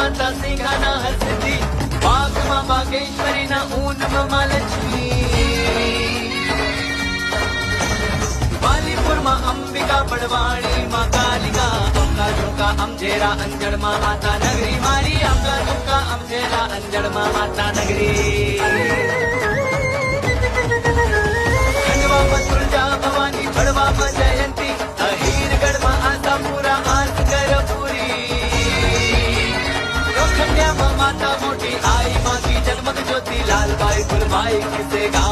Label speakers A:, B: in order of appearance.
A: माता सिंघाना हसती, बागमा बागेश्वरीना ऊनमा महालक्ष्मी, वालीपुरमा अंबिका बड़वाणी माँ कालिका, अमका झुमका अमझेरा अंजड़मा माता नगरी मारी, अमका झुमका अमझेरा अंजड़मा माता नगरी, खंडवा में तुलजा भवानी, बड़वा में जयंती, अहीरगढ़ में आशापुरा आसकर पूरी, खंड्या में माता मोटी आई माँ की जन्मक ज्योति, लालबाई फुलबाई किसे गाँव